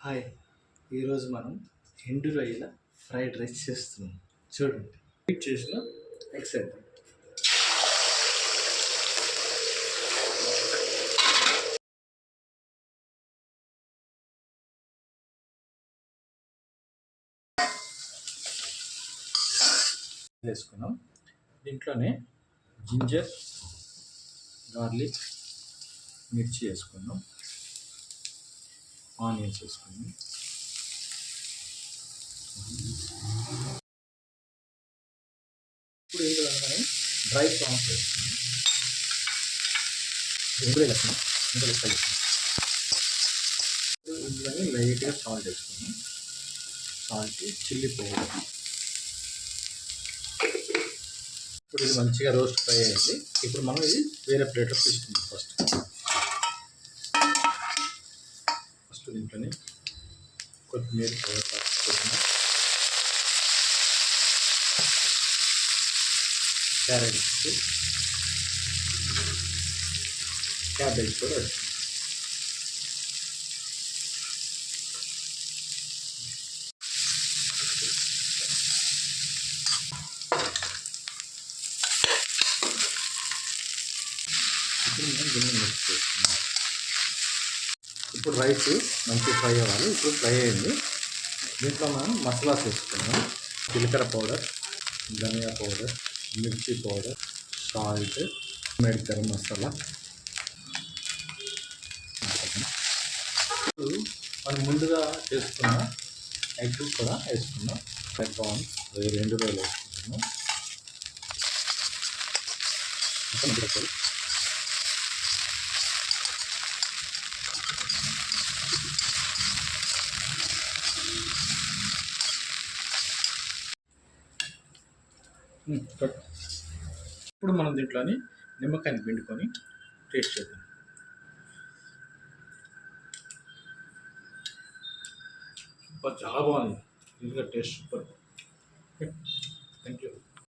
Hi, ఈరోజు మనం ఎండు రొయ్యల ఫ్రైడ్ రైస్ చేస్తున్నాం. చూడండి, హీట్ చేసిన ఎగ్స్ వేద్దాం. వేసుకున్నాం. దీంట్లోనే జింజర్, గార్లిక్, మిర్చి వేసుకున్నాం, ఆనియన్స్ వేసుకున్నాం. ఇప్పుడు ఇందులో మనం డ్రై ప్రాన్స్ వేసుకున్నాం. ఇందులో ఇందులోనే లైట్గా సాల్ట్ వేసుకున్నాం. Salt, chilli powder. ఇప్పుడు ఇది మంచిగా రోస్ట్ ఫ్రై అయ్యింది. ఇప్పుడు మనం ఇది వేరే ప్లేట్లో తీసుకుందాం. ఫస్ట్ దీంట్లోనే కొత్తిమీర వేసుకున్నాం, క్యారెట్స్, క్యాబేజ్ కూడా వేసుకున్నాం. ఇప్పుడు మనం గిన్నె మిక్స్ చేసుకున్నాం. ఇప్పుడు రైస్ మంచిగా ఫ్రై అవ్వాలి. ఇప్పుడు ఫ్రై అయింది. దీంట్లో మనం మసాలాస్ వేసుకున్నాం. జీలకర్ర పౌడర్, ధనియా పౌడర్, మిర్చి powder, salt, made garam masala. ఇప్పుడు మనం ముందుగా చేసుకున్న ఎగ్ కూడా వేసుకున్నాం. ప్రాన్స్ 2 రోజులు వేసుకుంటున్నాం. ఇప్పుడు మనం దీంట్లోని నిమ్మకాయని పిండుకొని టేస్ట్ చేద్దాం. సూపర్, చాలా బాగుంది. ఇంకా టేస్ట్ సూపర్. Thank you.